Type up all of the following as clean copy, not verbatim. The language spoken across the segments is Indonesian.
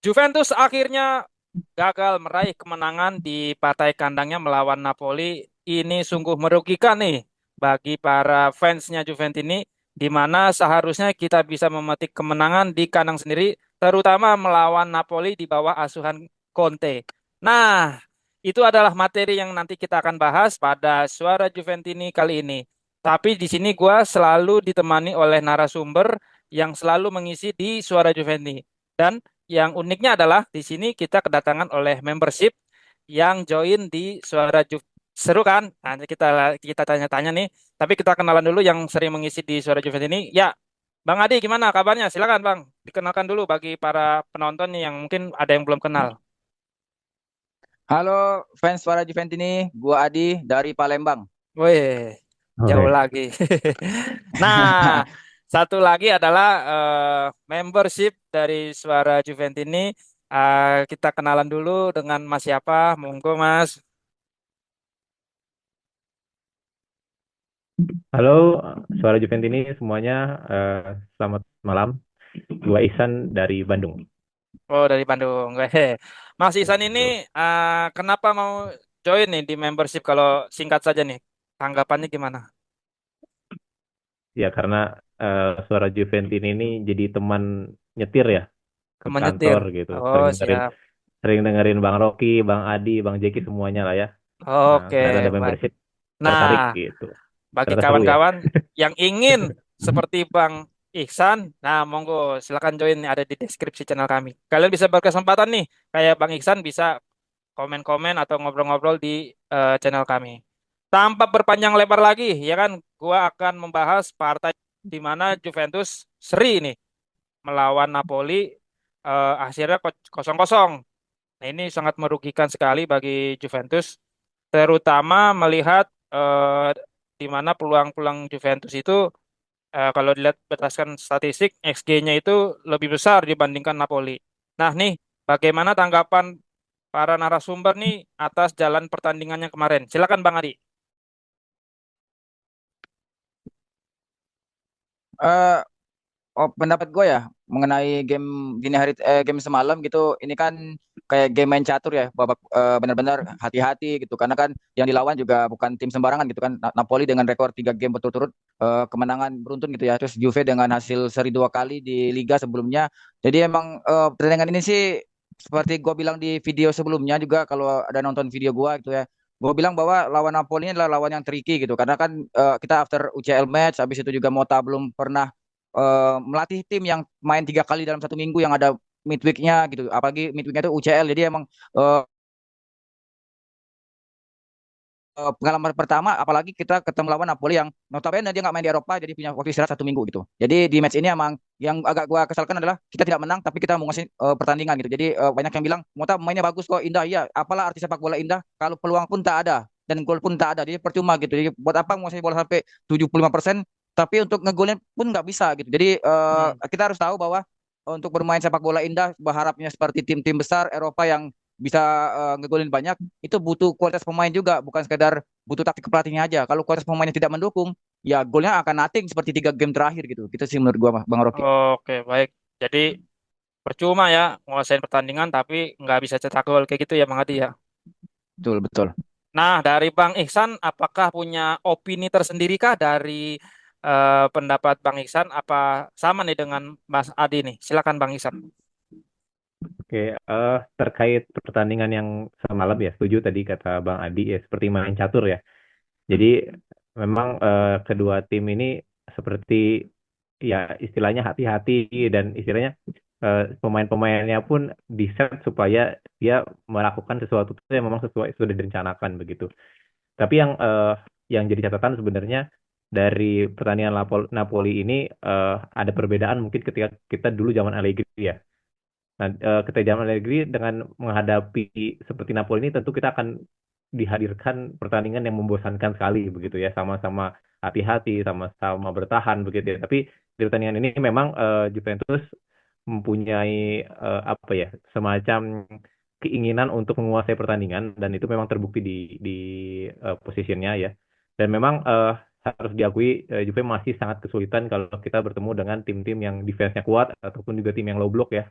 Juventus akhirnya gagal meraih kemenangan di partai kandangnya melawan Napoli. Ini sungguh merugikan nih bagi para fansnya Juventus ini, di mana seharusnya kita bisa memetik kemenangan di kandang sendiri, terutama melawan Napoli di bawah asuhan Conte. Nah, itu adalah materi yang nanti kita akan bahas pada Suara Juventini kali ini. Tapi di sini gua selalu ditemani oleh narasumber yang selalu mengisi di Suara Juventini. Dan yang uniknya adalah di sini kita kedatangan oleh membership yang join di Suara Juve. Seru kan? Nanti kita tanya-tanya nih. Tapi kita kenalan dulu yang sering mengisi di Suara Juve ini. Ya, Bang Adi gimana kabarnya? Silakan Bang, dikenalkan dulu bagi para penonton nih yang mungkin ada yang belum kenal. Halo fans Suara Juventini, gua Adi dari Palembang. Wih, jauh Oke. lagi. Nah, satu lagi adalah membership dari Suara Juventus ini. Kita kenalan dulu dengan Mas siapa? Monggo Mas. Halo, suara Juventini semuanya. Selamat malam. Gua Ihsan dari Bandung. Oh, dari Bandung. Weh. Mas Dari Isan ini Bandung. kenapa mau join nih di membership kalau singkat saja nih? Tanggapannya gimana? Ya karena suara Juventini ini jadi teman nyetir ya ke Teman nyetir. kantor gitu. Oh, siap. Sering dengerin Bang Rocky, Bang Adi, Bang Jeki semuanya lah ya. Nah, Oke, ternyata ada baik. membership Nah, tertarik gitu. bagi Ternyata seru ya. kawan-kawan yang ingin seperti Bang Ihsan, nah monggo silakan join ada di deskripsi channel kami. Kalian bisa berkesempatan nih, kayak Bang Ihsan bisa komen-komen atau ngobrol-ngobrol di channel kami. Tanpa berpanjang lebar lagi, ya kan, gua akan membahas partai di mana Juventus seri nih melawan Napoli, akhirnya kosong kosong. Nah, ini sangat merugikan sekali bagi Juventus, terutama melihat di mana peluang-peluang Juventus itu kalau dilihat berdasarkan statistik XG-nya itu lebih besar dibandingkan Napoli. Nah, nih bagaimana tanggapan para narasumber nih atas jalan pertandingannya kemarin? Silakan Bang Adi. Eh, Pendapat gue ya mengenai game semalam gitu, ini kan kayak game main catur ya, babak benar-benar hati-hati gitu, karena kan yang dilawan juga bukan tim sembarangan gitu kan. Napoli dengan rekor 3 game berturut-turut kemenangan beruntun gitu ya, terus Juve dengan hasil seri 2 kali di Liga sebelumnya. Jadi emang pertandingan ini sih seperti gue bilang di video sebelumnya juga, kalau ada nonton video gue gitu ya, gue bilang bahwa lawan Napoli ini adalah lawan yang tricky gitu, karena kan kita after UCL match, habis itu juga Mota belum pernah melatih tim yang main 3 kali dalam 1 minggu yang ada midweeknya gitu, apalagi midweeknya itu UCL. Jadi emang eh, pengalaman pertama, apalagi kita ketemu lawan Napoli yang notabene dia nggak main di Eropa, jadi punya waktu istirahat 1 minggu gitu. Jadi di match ini emang yang agak gua kesalkan adalah kita tidak menang, tapi kita mau ngasih pertandingan gitu. Jadi banyak yang bilang Mota mainnya bagus kok, indah. Iya, apalah arti sepak bola indah kalau peluang pun tak ada dan gol pun tak ada, jadi percuma gitu. Jadi buat apa mau bola sampai 75%, tapi untuk ngegolin pun nggak bisa gitu. Jadi Hmm. kita harus tahu bahwa untuk bermain sepak bola indah, berharapnya seperti tim-tim besar Eropa yang bisa ngegolin banyak, itu butuh kualitas pemain juga, bukan sekedar butuh taktik pelatihnya aja. Kalau kualitas pemainnya tidak mendukung, ya golnya akan nothing seperti 3 game terakhir gitu. Gitu sih menurut gua, Bang Rocky. Oke, baik. Jadi percuma ya nguasain pertandingan tapi nggak bisa cetak gol kayak gitu ya Bang Adi ya. Betul, betul. Nah, dari Bang Ihsan, apakah punya opini tersendiri kah dari pendapat Bang Ihsan? Apa sama nih dengan Mas Adi nih? Silakan Bang Ihsan. Oke, terkait pertandingan yang semalam ya, setuju tadi kata Bang Adi ya, seperti main catur ya. Jadi memang kedua tim ini seperti ya istilahnya hati-hati dan istilahnya pemain-pemainnya pun di set supaya dia melakukan sesuatu yang memang sesuai sudah direncanakan begitu. Tapi yang jadi catatan sebenarnya dari pertandingan Napoli ini ada perbedaan mungkin ketika kita dulu zaman Allegri ya. Nah, ketika zaman Allegri dengan menghadapi seperti Napoli ini tentu kita akan dihadirkan pertandingan yang membosankan sekali begitu ya, sama-sama hati-hati, sama-sama bertahan begitu ya. Tapi di pertandingan ini memang Juventus mempunyai apa ya, semacam keinginan untuk menguasai pertandingan dan itu memang terbukti di posisinya ya. Dan memang harus diakui Juve masih sangat kesulitan kalau kita bertemu dengan tim-tim yang defense-nya kuat ataupun juga tim yang low block ya.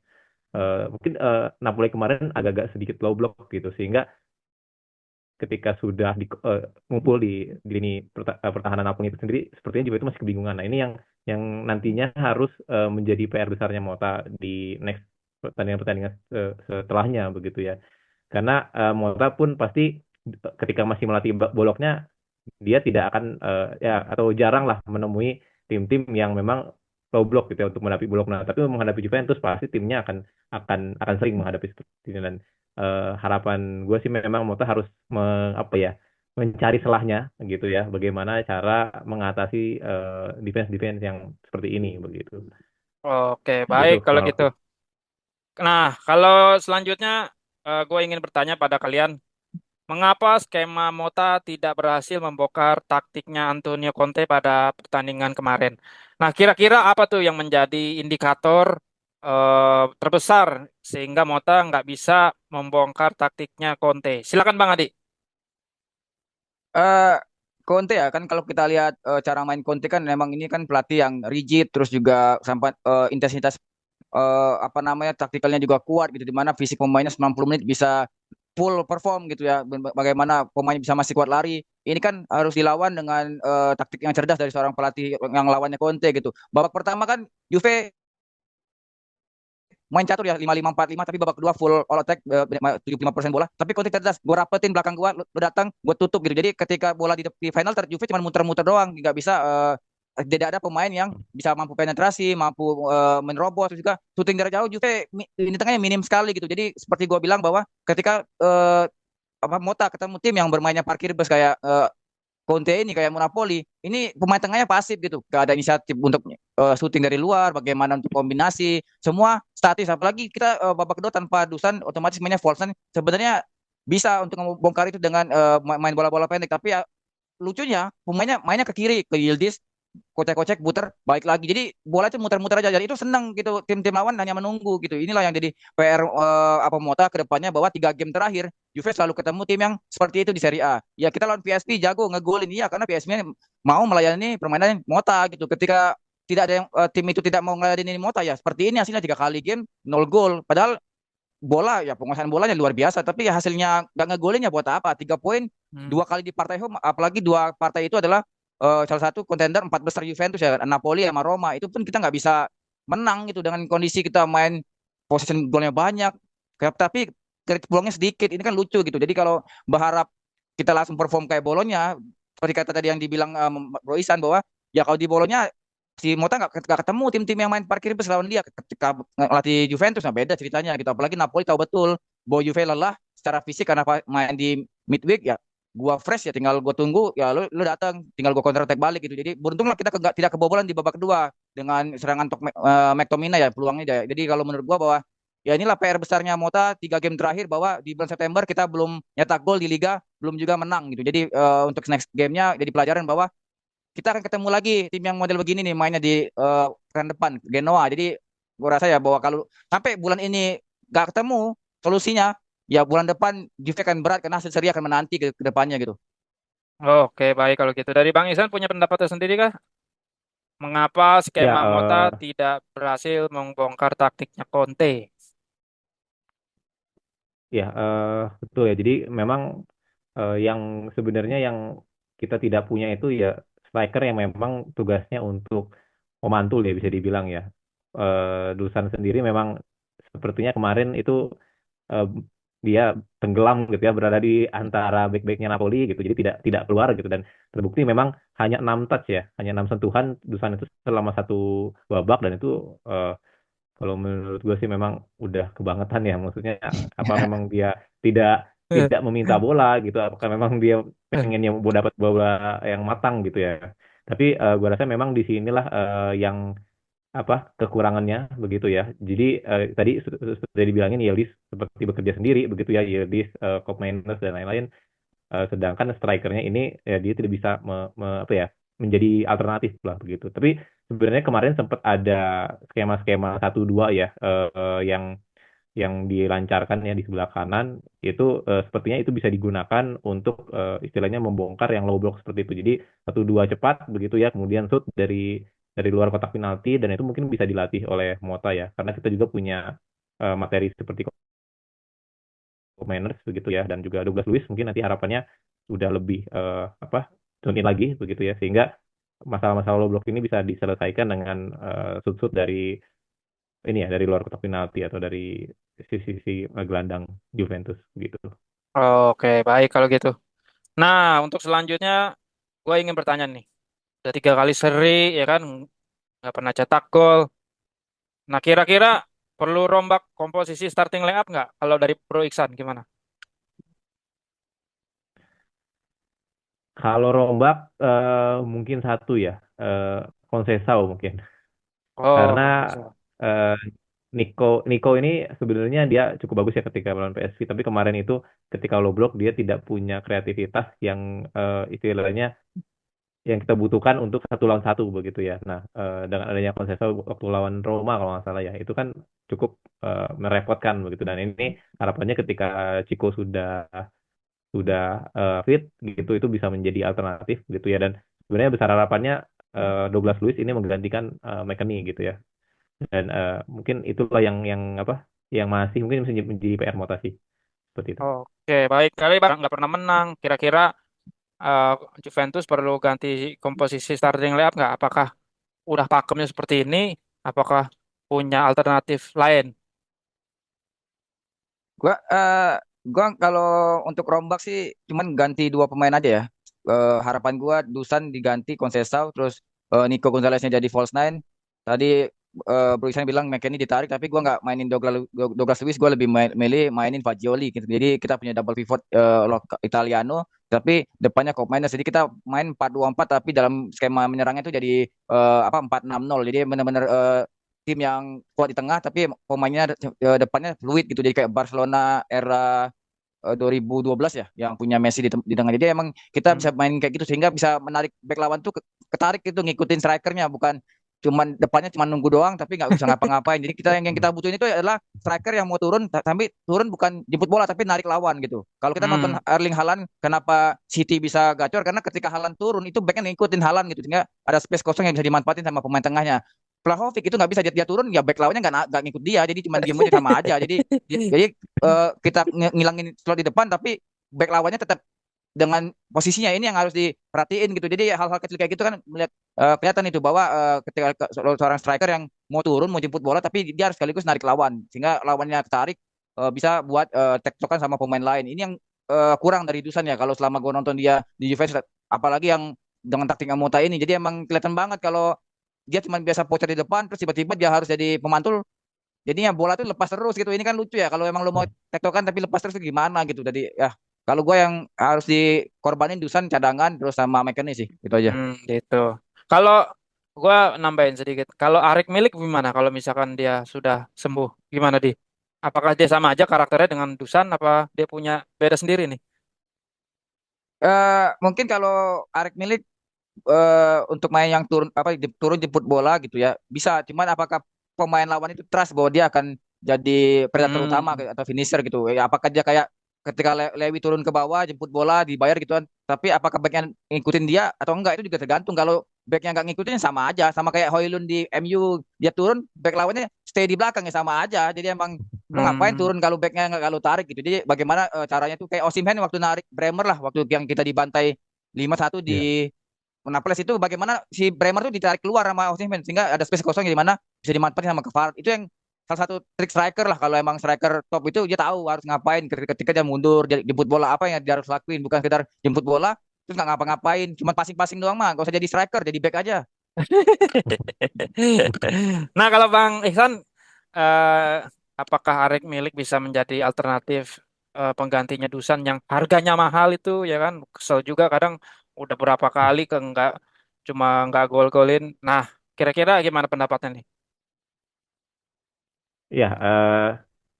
mungkin Napoli kemarin agak-agak sedikit low block gitu, sehingga ketika sudah ngumpul di lini pertahanan Napoli itu sendiri, sepertinya juga itu masih kebingungan. Nah, ini yang nantinya harus menjadi PR besarnya Mota di next pertandingan-pertandingan setelahnya begitu ya. Karena Mota pun pasti ketika masih melatih Bologna, dia tidak akan ya, atau jarang lah menemui tim-tim yang memang low block gitu ya untuk menghadapi Bologna. Tapi menghadapi Juventus pasti timnya akan sering menghadapi seperti ini. Dan harapan gue sih memang Mota harus apa ya, mencari celahnya gitu ya, bagaimana cara mengatasi defense-defense yang seperti ini begitu. Oke, Gitu baik kalau kalau gitu. Nah, kalau selanjutnya gue ingin bertanya pada kalian, mengapa skema Mota tidak berhasil membongkar taktiknya Antonio Conte pada pertandingan kemarin? Nah, kira-kira apa tuh yang menjadi indikator terbesar sehingga Mota nggak bisa membongkar taktiknya Conte? Silakan Bang Adi. Eh Conte ya kan kalau kita lihat cara main Conte kan memang ini kan pelatih yang rigid terus juga sampai intensitas apa namanya taktikalnya juga kuat gitu di mana fisik pemainnya 90 menit bisa full perform gitu ya. Bagaimana pemain bisa masih kuat lari. Ini kan harus dilawan dengan taktik yang cerdas dari seorang pelatih yang lawannya Conte gitu. Babak pertama kan Juve main catur ya 5-5-4-5 tapi babak kedua full all attack 75% bola tapi Conte cerdas gue rapetin belakang gue lu datang gue tutup gitu jadi ketika bola di final Juve cuma muter-muter doang nggak bisa tidak ada pemain yang bisa mampu penetrasi mampu menerobos terus juga shooting dari jauh Juve ini tengahnya minim sekali gitu jadi seperti gue bilang bahwa ketika apa Mota ketemu tim yang bermainnya parkir bus kayak Conte ini kayak Napoli, ini pemain tengahnya pasif gitu, gak ada inisiatif untuk shooting dari luar, bagaimana untuk kombinasi, semua statis. Apalagi kita babak kedua tanpa Dusan, otomatis mainnya Volsan sebenarnya bisa untuk membongkar itu dengan main bola-bola pendek. Tapi ya lucunya pemainnya mainnya ke kiri, ke Yildiz, kocek-kocek, puter, balik lagi. Jadi bola itu muter-muter aja. Jadi itu senang gitu. Tim-tim lawan hanya menunggu gitu. Inilah yang jadi PR apa Mota ke depannya bahwa 3 game terakhir Juve selalu ketemu tim yang seperti itu di Serie A. Ya kita lawan PSV jago ngegolin iya karena PSV mau melayani permainan Mota gitu. Ketika tidak ada yang tim itu tidak mau melayani Mota ya seperti ini hasilnya 3 kali game 0 gol. Padahal bola ya penguasaan bolanya luar biasa tapi ya hasilnya nggak ngegolinnya buat apa 3 poin Hmm. 2 kali di partai home apalagi 2 partai itu adalah salah satu kontender 4 besar Juventus ya Napoli sama Roma itu pun kita nggak bisa menang gitu dengan kondisi kita main possession golnya banyak tapi kredit peluangnya sedikit ini kan lucu gitu jadi kalau berharap kita langsung perform kayak Bolonya seperti kata tadi yang dibilang Roisan bahwa ya kalau di Bolonya si Mota nggak ketemu tim-tim yang main parkir bus lawan dia ketika ngelatih Juventus nah beda ceritanya gitu apalagi Napoli tahu betul bahwa Juve lelah secara fisik karena main di midweek ya gua fresh ya tinggal gua tunggu ya lu datang tinggal gua counter attack balik gitu jadi beruntunglah kita tidak kebobolan di babak kedua dengan serangan McTominay ya peluangnya jadi kalau menurut gua bahwa ya inilah PR besarnya Mota 3 game terakhir bahwa di bulan September kita belum nyetak gol di Liga belum juga menang gitu jadi untuk next gamenya jadi pelajaran bahwa kita akan ketemu lagi tim yang model begini nih mainnya di pekan depan Genoa. Jadi gue rasa ya bahwa kalau sampai bulan ini gak ketemu solusinya, ya bulan depan Juve akan berat karena hasil seri akan menanti ke depannya gitu. Oke, baik kalau gitu. Dari Bang Isan punya pendapat tersendiri kah? Mengapa ya skema Mota tidak berhasil membongkar taktiknya Conte? betul ya. Jadi memang yang sebenarnya yang kita tidak punya itu ya striker yang memang tugasnya untuk memantul ya bisa dibilang ya. Dusan sendiri memang sepertinya kemarin itu eh, dia tenggelam gitu ya berada di antara back-backnya Napoli gitu. Jadi tidak keluar gitu dan terbukti memang hanya 6 touch ya, hanya 6 sentuhan Dusan itu selama satu babak dan itu eh, kalau menurut gue sih memang udah kebangetan ya. Maksudnya apa memang dia tidak tidak meminta bola gitu? Apakah memang dia pengennya mau dapat bola yang matang gitu ya? Tapi gue rasa memang di sinilah yang apa kekurangannya begitu ya. Jadi tadi sudah dibilangin Yildiz seperti bekerja sendiri begitu ya. Yildiz, Koopmeiners dan lain-lain. Sedangkan strikernya ini ya dia tidak bisa apa ya menjadi alternatif lah begitu. Tapi sebenarnya kemarin sempat ada skema-skema 1-2 ya yang dilancarkan ya di sebelah kanan itu sepertinya itu bisa digunakan untuk istilahnya membongkar yang low block seperti itu. Jadi 1-2 cepat begitu ya, kemudian shoot dari luar kotak penalti dan itu mungkin bisa dilatih oleh Mota ya karena kita juga punya materi seperti Miners begitu ya, dan juga Douglas Luiz mungkin nanti harapannya sudah lebih apa tune in lagi begitu ya, sehingga masalah-masalah low block ini bisa diselesaikan dengan shoot-shoot dari ini ya, dari luar kotak penalti atau dari sisi-sisi gelandang Juventus gitu. Oke, baik kalau gitu. Nah, untuk selanjutnya, gue ingin bertanya nih. Udah 3 kali seri, ya kan, nggak pernah cetak gol. Nah, kira-kira perlu rombak komposisi starting lineup nggak? Kalau dari Bro Iksan, gimana? Kalau rombak mungkin satu ya, eh Conceição mungkin. Oh, Karena Conceição. eh, Nico Nico ini sebenarnya dia cukup bagus ya ketika melawan PSV, tapi kemarin itu ketika low block dia tidak punya kreativitas yang istilahnya yang kita butuhkan untuk 1 lawan 1 begitu ya. Nah, dengan adanya Conceição waktu lawan Roma kalau nggak salah ya, itu kan cukup merepotkan begitu. Dan ini harapannya ketika Chico sudah fit gitu, itu bisa menjadi alternatif gitu ya. Dan sebenarnya besar harapannya Douglas Luiz ini menggantikan McKennie gitu ya. Dan mungkin itulah yang apa yang masih mungkin bisa menjadi PR Motasi seperti itu. Oke, baik. Kali Bang nggak pernah menang. Kira-kira eh, Juventus perlu ganti komposisi starting lineup nggak? Apakah udah pakemnya seperti ini? Apakah punya alternatif lain? Gua gua kalau untuk rombak sih cuman ganti dua pemain aja ya. Harapan gua Dusan diganti Conceição, terus Nico Gonzaleznya jadi false nine. Tadi Bro Isan bilang McKennie ditarik, tapi gua nggak mainin Douglas Luiz, gua lebih milih mainin Fagioli gitu. Jadi kita punya double pivot Italiano, tapi depannya Koop Miners. Jadi kita main 4-2-4, tapi dalam skema menyerangnya itu jadi 4-6-0. Jadi benar-benar tim yang kuat di tengah tapi pemainnya depannya fluid gitu, jadi kayak Barcelona era 2012 ya yang punya Messi di tengah. Jadi emang kita Hmm. bisa main kayak gitu sehingga bisa menarik back lawan tuh ketarik gitu ngikutin strikernya, bukan cuman depannya cuma nunggu doang tapi nggak bisa ngapa-ngapain. Jadi kita yang kita butuhin itu adalah striker yang mau turun, tapi turun bukan jemput bola tapi narik lawan gitu. Kalau kita nonton Hmm. Erling Haaland, kenapa City bisa gacor, karena ketika Haaland turun itu backnya ngikutin Haaland gitu, sehingga ada space kosong yang bisa dimanfaatin sama pemain tengahnya. Vlahovic itu nggak bisa, dia turun ya back lawannya nggak ngikut dia, jadi cuma diem aja sama aja. Jadi kita ngilangin slot di depan tapi back lawannya tetap dengan posisinya, ini yang harus diperhatiin gitu. Jadi hal-hal kecil kayak gitu kan melihat kelihatan itu bahwa ketika seorang striker yang mau turun mau jemput bola tapi dia harus sekaligus narik lawan sehingga lawannya tertarik, bisa buat tektokan sama pemain lain. Ini yang kurang dari Dusan ya kalau selama gue nonton dia di Juventus, apalagi yang dengan taktik Mota ini. Jadi emang kelihatan banget kalau dia cuma biasa pocer di depan terus tiba-tiba dia harus jadi pemantul, jadinya bola tuh lepas terus gitu. Ini kan lucu ya, kalau emang lo mau tektokan tapi lepas terus tuh gimana gitu. Jadi ya kalau gue yang harus dikorbanin Dusan cadangan terus sama McKennie sih, gitu aja. Gitu. Kalau gua nambahin sedikit, kalau Arik Milik gimana? Kalau misalkan dia sudah sembuh, gimana di? Apakah dia sama aja karakternya dengan Dusan? Apa dia punya beda sendiri nih? Mungkin kalau Arek Milik untuk main yang turun apa turun jemput bola gitu ya bisa, cuman apakah pemain lawan itu trust bahwa dia akan jadi predator utama Hmm. atau finisher gitu ya, apakah dia kayak ketika Lewi turun ke bawah jemput bola dibayar gitu kan, tapi apakah backnya ngikutin dia atau enggak itu juga tergantung. Kalau backnya nggak ngikutin sama aja, sama kayak Hoylund di MU, dia turun back lawannya stay di belakang ya sama aja. Jadi emang lu ngapain Hmm. turun kalau backnya nggak, kalau tarik gitu. Jadi bagaimana caranya tuh kayak Osimhen waktu narik Bremer lah, waktu yang kita dibantai 5-1 Iya. di Naples itu, bagaimana si Bremer tuh ditarik keluar sama Osimhen sehingga ada space kosong di mana bisa dimanfaatin sama Kvarat. Itu yang salah satu trik striker lah. Kalau emang striker top itu dia tahu harus ngapain ketika dia mundur, dia jemput bola apa yang dia harus lakuin, bukan sekedar jemput bola terus nggak ngapa-ngapain, cuma passing-passing doang mah. Gak usah jadi striker, jadi back aja. Nah, kalau Bang Ihsan, eh, apakah Arik Milik bisa menjadi alternatif penggantinya Dusan yang harganya mahal itu, ya kan? Kesel juga kadang udah berapa kali ke nggak gol-golin. Nah, kira-kira gimana pendapatnya nih? Iya,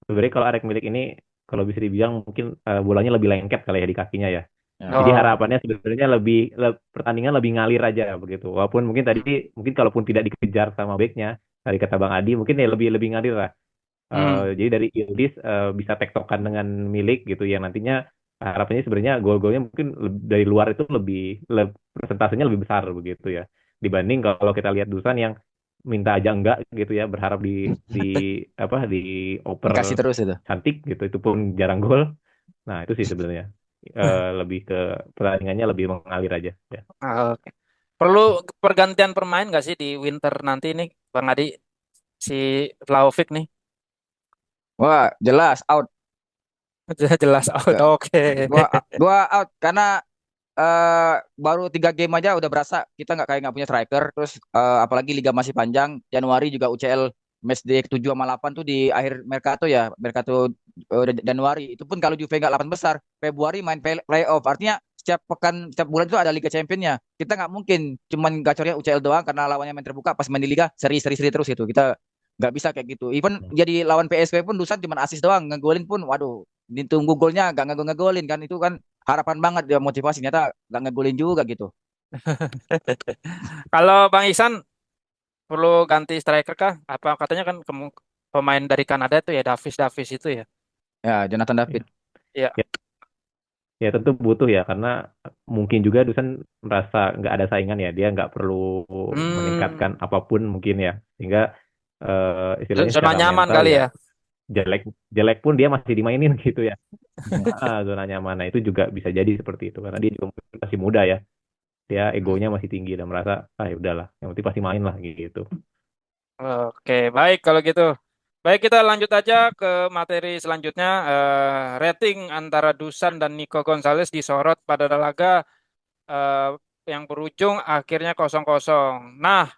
sebenarnya kalau Arek Milik ini kalau bisa dibilang mungkin bolanya lebih lengket kali ya di kakinya ya. Ya. Jadi Oh, harapannya sebenarnya pertandingan lebih ngalir aja begitu. Walaupun mungkin tadi mungkin kalaupun tidak dikejar sama backnya, dari kata Bang Adi mungkin ya lebih lebih ngalir lah. hmm. Jadi dari Yildiz bisa tektokan dengan Milik gitu yang nantinya harapannya sebenarnya gol-golnya mungkin dari luar itu persentasenya lebih besar begitu ya. Dibanding kalau kita lihat Dusan yang minta aja enggak gitu ya, berharap di oper Dikasih terus itu. cantik gitu, itu pun jarang gol. Nah, itu sih sebenarnya. Lebih ke pertandingannya lebih mengalir aja ya. Oke. Perlu pergantian pemain nggak sih di winter nanti nih, Bang Adi? Si Vlahovic nih. Wah, jelas out. Jelas out. Gak- Oke. Gua out karena baru 3 game aja udah berasa kita nggak punya striker. Terus apalagi liga masih panjang. Januari juga UCL match day ke-7 sama 8 tuh di akhir Mercato ya. Mercato Januari. Itu pun kalau Juve nggak 8 besar. Februari main playoff. Artinya setiap pekan, setiap bulan itu ada Liga Championnya. Kita nggak mungkin cuman gacornya UCL doang karena lawannya main terbuka. Pas main di Liga seri terus itu. Kita nggak bisa kayak gitu. Even jadi lawan PSV pun Dusan cuma assist doang. Ngegolin pun waduh. Ditunggu golnya nggak ngegolin kan itu kan harapan banget dia motivasi ternyata nggak ngegolin juga gitu. Kalau Bang Ihsan perlu ganti striker kah? Apa katanya kan pemain dari Kanada itu ya Davis itu ya. Ya, Jonathan Ya, David. Iya. ya, ya tentu butuh ya, karena mungkin juga Dusan merasa nggak ada saingan ya, dia nggak perlu Hmm, meningkatkan apapun mungkin ya, sehingga istilahnya zona secara nyaman mental kali ya ya. jelek jelek pun dia masih dimainin gitu ya. Zona nyaman. Nah, itu juga bisa jadi seperti itu karena dia juga masih muda ya, dia egonya masih tinggi dan merasa ya udahlah, yang penting pasti main lah gitu. Oke, baik kalau gitu. Baik, kita lanjut aja ke materi selanjutnya. Rating antara Dusan dan Nico Gonzalez disorot pada laga eh, yang berujung akhirnya 0-0. Nah,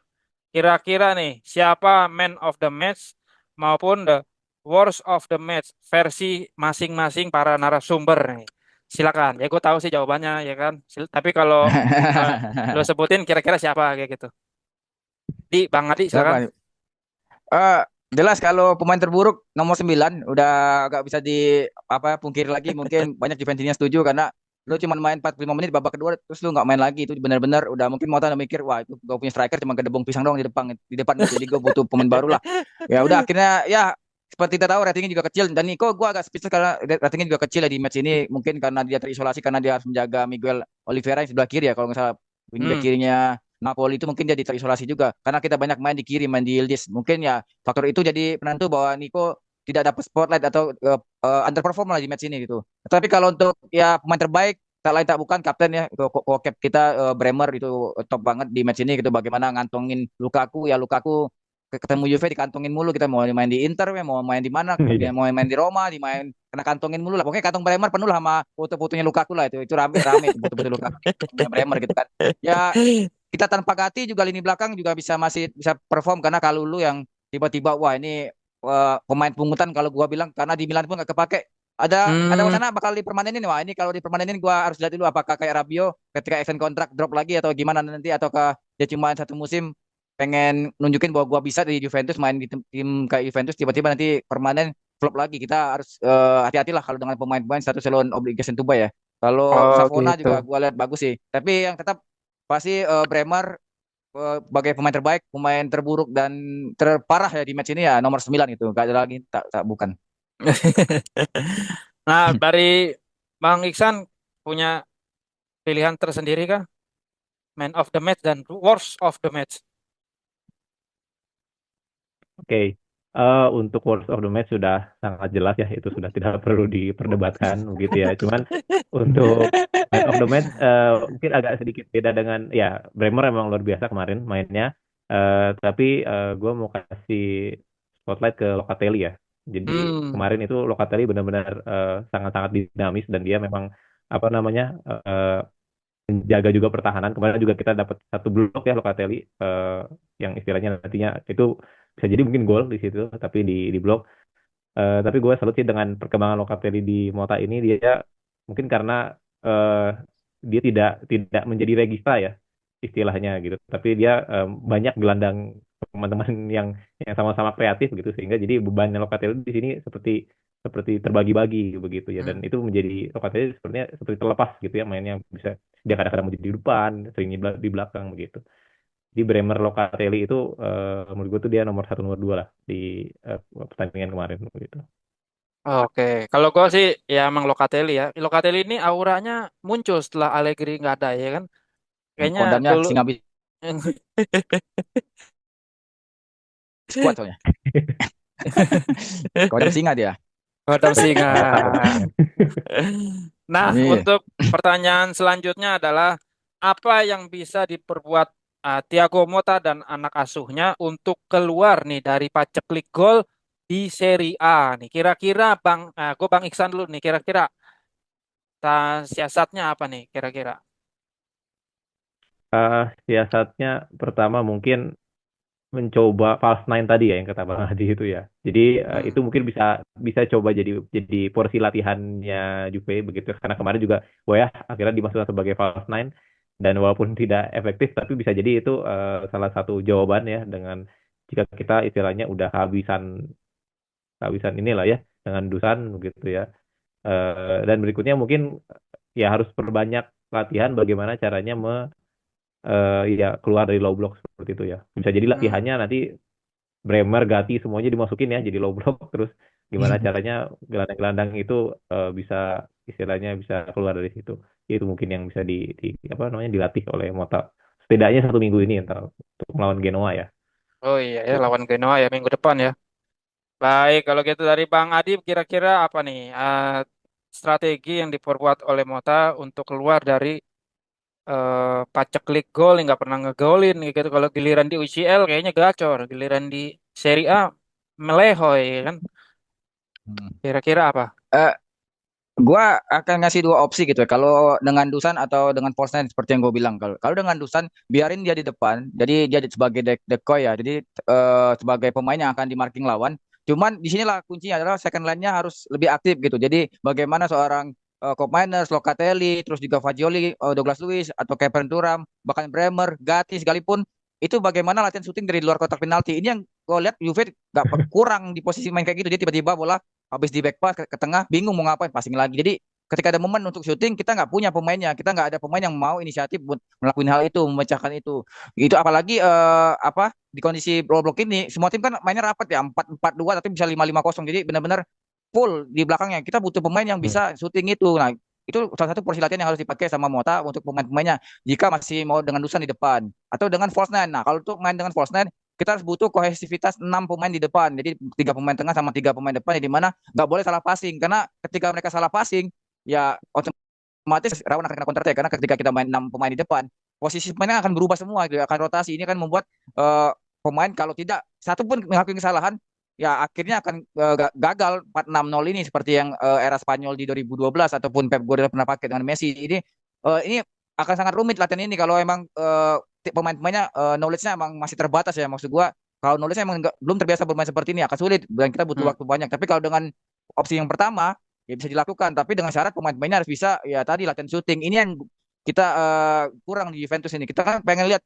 kira-kira nih, siapa man of the match maupun the worst of the match versi masing-masing para narasumber nih. Silakan. Ya, gue tahu sih jawabannya ya kan. Tapi kalau eh, lo sebutin kira-kira siapa kayak gitu. Bang Adi silakan. Siapa? Eh, jelas kalau pemain terburuk nomor 9 udah gak bisa di apa pungkiri lagi mungkin banyak Juventusnya setuju karena lu cuma main 45 menit babak kedua terus lu nggak main lagi itu benar-benar udah mungkin mau mikir wah itu gue punya striker cuma gedebong pisang doang di depan gitu jadi gue butuh pemain baru lah ya udah akhirnya ya seperti kita tahu ratingnya juga kecil dan Nico gue agak speechless karena ratingnya juga kecil ya di match ini mungkin karena dia terisolasi karena dia harus menjaga Miguel Oliveira yang sebelah kiri ya kalau nggak salah wing back Hmm. kirinya Napoli itu mungkin dia terisolasi juga karena kita banyak main di kiri main di Yildiz mungkin ya faktor itu jadi penentu bahwa Nico tidak dapat spotlight atau underperform lah di match ini gitu. Tapi kalau untuk ya pemain terbaik tak lain tak bukan kapten ya itu kokep kita Bremer itu top banget di match ini gitu bagaimana ngantongin Lukaku ya Lukaku ketemu Juve dikantongin mulu kita mau main di Inter ya, mau main di mana dia Iya. mau main di Roma kena kantongin mulu lah pokoknya kantong Bremer penuh lah sama foto-fotonya Lukaku lah itu rame rame itu foto-foto Lukaku fotonya Bremer gitu kan ya kita tanpa Gatti juga lini belakang juga masih bisa perform karena kalau lu yang tiba-tiba wah ini pemain pungutan kalau gua bilang karena di Milan pun nggak kepake ada Hmm. wacana bakal dipermanenin wah ini kalau dipermanenin gua harus lihat dulu apakah kayak Rabiot ketika extend kontrak drop lagi atau gimana nanti ataukah dia cuma satu musim pengen nunjukin bahwa gua bisa di Juventus main di tim kayak Juventus tiba-tiba nanti permanen flop lagi kita harus hati-hatilah kalau dengan pemain-pemain satu salon obligation to buy ya kalau Oh Savona gitu. juga gua lihat bagus sih tapi yang tetap pasti Bremer sebagai pemain terbaik, pemain terburuk dan terparah ya di match ini ya nomor 9 itu. Gak ada lagi tak bukan. Nah, dari Bang Iksan punya pilihan tersendiri kah? Man of the match dan worst of the match. Oke, untuk worst of the match sudah sangat jelas ya, itu sudah tidak perlu diperdebatkan begitu ya. Cuman untuk man of the match mungkin agak sedikit beda dengan ya, Bremer emang luar biasa kemarin mainnya. Tapi gue mau kasih spotlight ke Locatelli ya. Jadi Hmm. kemarin itu Locatelli benar-benar sangat-sangat dinamis dan dia memang apa namanya menjaga juga pertahanan. Kemarin juga kita dapat satu blok ya Locatelli, yang istilahnya nantinya itu bisa jadi mungkin gol di situ, tapi di blok. Tapi gue salut sih dengan perkembangan Locatelli di Mota ini. Dia mungkin karena eh, dia tidak menjadi regista ya istilahnya gitu, tapi dia banyak gelandang teman-teman yang sama-sama kreatif gitu, sehingga jadi bebannya Locatelli di sini seperti seperti terbagi-bagi begitu ya, dan Hmm. itu menjadi Locatelli sepertinya seperti terlepas gitu ya mainnya, bisa dia kadang-kadang menjadi di depan, sering di belakang begitu. Di Bremer Locatelli itu menurut gue tuh dia nomor satu nomor dua lah di pertandingan kemarin gitu. Oke, kalau gue sih ya emang Locatelli ya. Locatelli ini auranya muncul setelah Allegri nggak ada ya kan. Kayaknya Kodamnya dulu Singabi squad soalnya. Kodam singa dia. Kodam Singa. Mantap pemainnya. Nah, Iya. untuk pertanyaan selanjutnya adalah apa yang bisa diperbuat Thiago Motta dan anak asuhnya untuk keluar nih dari paceklik gol di Serie A nih. Kira-kira Bang Iksan dulu nih. Kira-kira siasatnya apa nih? Kira-kira. Siasatnya pertama mungkin mencoba false nine tadi ya yang kata Bang Adi itu ya. Jadi itu Hmm. mungkin bisa bisa coba jadi porsi latihannya Juve begitu karena kemarin juga Boya akhirnya dimasukkan sebagai false nine dan walaupun tidak efektif tapi bisa jadi itu salah satu jawaban ya dengan jika kita istilahnya udah habisan habisan inilah ya dengan Dusan begitu ya. Dan berikutnya mungkin ya harus perbanyak latihan bagaimana caranya ya keluar dari low block seperti itu ya. Bisa jadi Hmm. latihannya nanti Bremer, Gatti semuanya dimasukin ya jadi low block terus gimana caranya gelandang-gelandang itu bisa istilahnya bisa keluar dari situ. Itu mungkin yang bisa apa namanya dilatih oleh Mota setidaknya 1 minggu ini entar untuk melawan Genoa ya. Oh iya ya, Gitu. lawan Genoa ya minggu depan ya. Baik, kalau gitu dari Bang Adi kira-kira apa nih strategi yang diperbuat oleh Mota untuk keluar dari paceklik gol yang nggak pernah ngegolin gitu. Kalau giliran di UCL kayaknya gacor, giliran di Serie A melehoy kan. Hmm. Kira-kira apa? Eh, gua akan ngasih dua opsi gitu ya. Kalau dengan Dusan atau dengan Polsten seperti yang gue bilang. Kalau kalau dengan Dusan, biarin dia di depan. Jadi dia sebagai decoy ya. Jadi sebagai pemain yang akan di marking lawan. Cuman di sinilah kuncinya adalah second line-nya harus lebih aktif gitu. Jadi bagaimana seorang Kopp Miners, Locatelli, terus juga Fagioli, Douglas Luiz atau Kevin Turam, bahkan Bremer, Gatti sekalipun itu bagaimana latihan syuting dari luar kotak penalti. Ini yang gue lihat Juve gak kurang di posisi main kayak gitu. Dia tiba-tiba bola habis di back pass ke tengah bingung mau ngapain passing lagi jadi ketika ada momen untuk syuting kita nggak punya pemainnya kita nggak ada pemain yang mau inisiatif buat melakukan hal itu memecahkan itu apalagi apa di kondisi block block ini semua tim kan mainnya rapat ya 4-4-2 tapi bisa 5-5-0 jadi benar-benar full di belakangnya kita butuh pemain yang Hmm. bisa syuting itu nah itu salah satu porsi latihan yang harus dipakai sama Mota untuk pemain-pemainnya jika masih mau dengan Dusan di depan atau dengan false nine. Nah, kalau untuk main dengan false nine kita harus butuh kohesivitas 6 pemain di depan. Jadi 3 pemain tengah sama 3 pemain depan, di mana nggak boleh salah passing. Karena ketika mereka salah passing, ya otomatis rawan akan kena counter attack. Karena ketika kita main 6 pemain di depan, posisi pemainnya akan berubah semua, gitu, akan rotasi. Ini akan membuat pemain kalau tidak satu pun melakukan kesalahan, ya akhirnya akan gagal 4-6-0 ini seperti yang era Spanyol di 2012 ataupun Pep Guardiola pernah pakai dengan Messi. Ini akan sangat rumit latihan ini kalau emang pemain-pemainnya knowledge-nya emang masih terbatas ya maksud gua kalau knowledge-nya emang belum terbiasa bermain seperti ini akan sulit dan kita butuh Hmm. waktu banyak tapi kalau dengan opsi yang pertama ya bisa dilakukan tapi dengan syarat pemain-pemainnya harus bisa ya tadi latihan shooting ini yang kita kurang di Juventus ini kita kan pengen lihat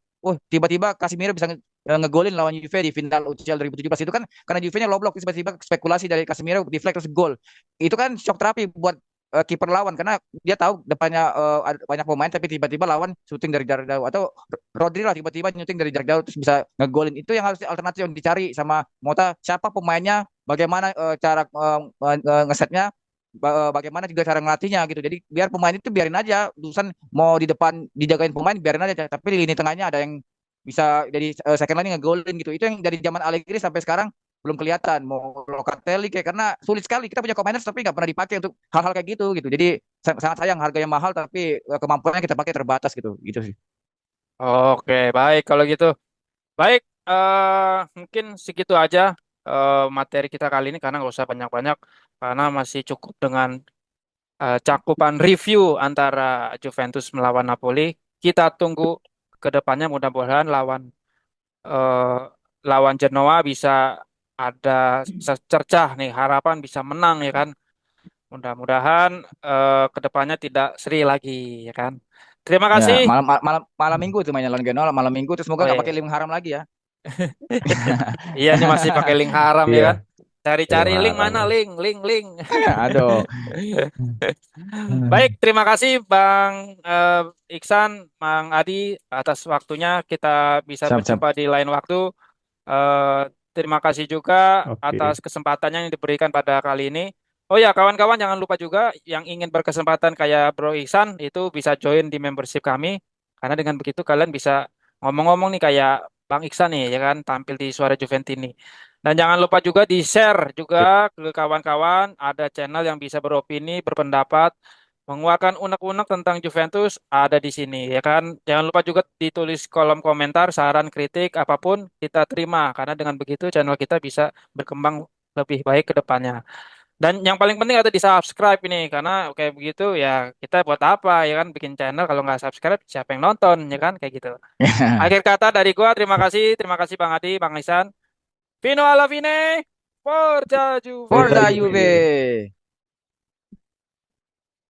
tiba-tiba Casemiro bisa ngegolin lawan Juve di final UCL 2017 itu kan karena Juve-nya low block tiba-tiba spekulasi dari Casemiro deflect terus gol itu kan shock terapi buat kiper lawan karena dia tahu depannya ada banyak pemain tapi tiba-tiba lawan syuting dari jarak jauh atau Rodri lah tiba-tiba nyuting dari jarak jauh terus bisa ngegolin itu yang harus alternatif yang dicari sama Mota siapa pemainnya bagaimana cara ngesetnya bagaimana juga cara ngelatihnya gitu jadi biar pemain itu biarin aja urusan mau di depan dijagain pemain biarin aja tapi di lini tengahnya ada yang bisa jadi second line ngegolin gitu itu yang dari zaman Allegri sampai sekarang belum kelihatan mau Locatelli kayak karena sulit sekali kita punya Komeners tapi nggak pernah dipakai untuk hal-hal kayak gitu jadi sangat sayang harganya mahal tapi kemampuannya kita pakai terbatas gitu sih. Oke, baik kalau gitu. Baik, mungkin segitu aja materi kita kali ini karena nggak usah banyak-banyak karena masih cukup dengan cakupan review antara Juventus melawan Napoli. Kita tunggu ke depannya mudah-mudahan eh, lawan Genoa bisa ada secercah nih harapan bisa menang ya kan. Mudah-mudahan ke depannya tidak seri lagi ya kan. Terima Ya kasih. malam minggu tuh mainnya lawan Genoa malam minggu terus semoga Oh nggak pakai iya. link haram lagi ya. Iya ini masih pakai link haram ya kan. Iya, Cari-cari film link haram mana ya. link. Aduh. Baik, terima kasih Bang Iksan, Bang Adi atas waktunya. Kita bisa Siap, siap. berjumpa di lain waktu. Eh, Terima kasih juga atas Oke. kesempatannya yang diberikan pada kali ini. Oh ya, kawan-kawan jangan lupa juga yang ingin berkesempatan kayak Bro Iksan itu bisa join di membership kami. Karena dengan begitu kalian bisa ngomong-ngomong nih kayak Bang Iksan nih ya kan tampil di Suara Juventini. Dan jangan lupa juga di-share Sip. juga ke kawan-kawan, ada channel yang bisa beropini, berpendapat, mengeluarkan unek-unek tentang Juventus ada di sini ya kan. Jangan lupa juga ditulis kolom komentar, saran, kritik, apapun kita terima karena dengan begitu channel kita bisa berkembang lebih baik ke depannya. Dan yang paling penting ada di subscribe ini karena kayak begitu ya kita buat apa ya kan bikin channel kalau nggak subscribe siapa yang nonton ya kan kayak gitu. Akhir kata dari gua terima kasih Bang Adi, Bang Isan. Fino alla fine, Forza Forza Forza Juve. Juve. Juve.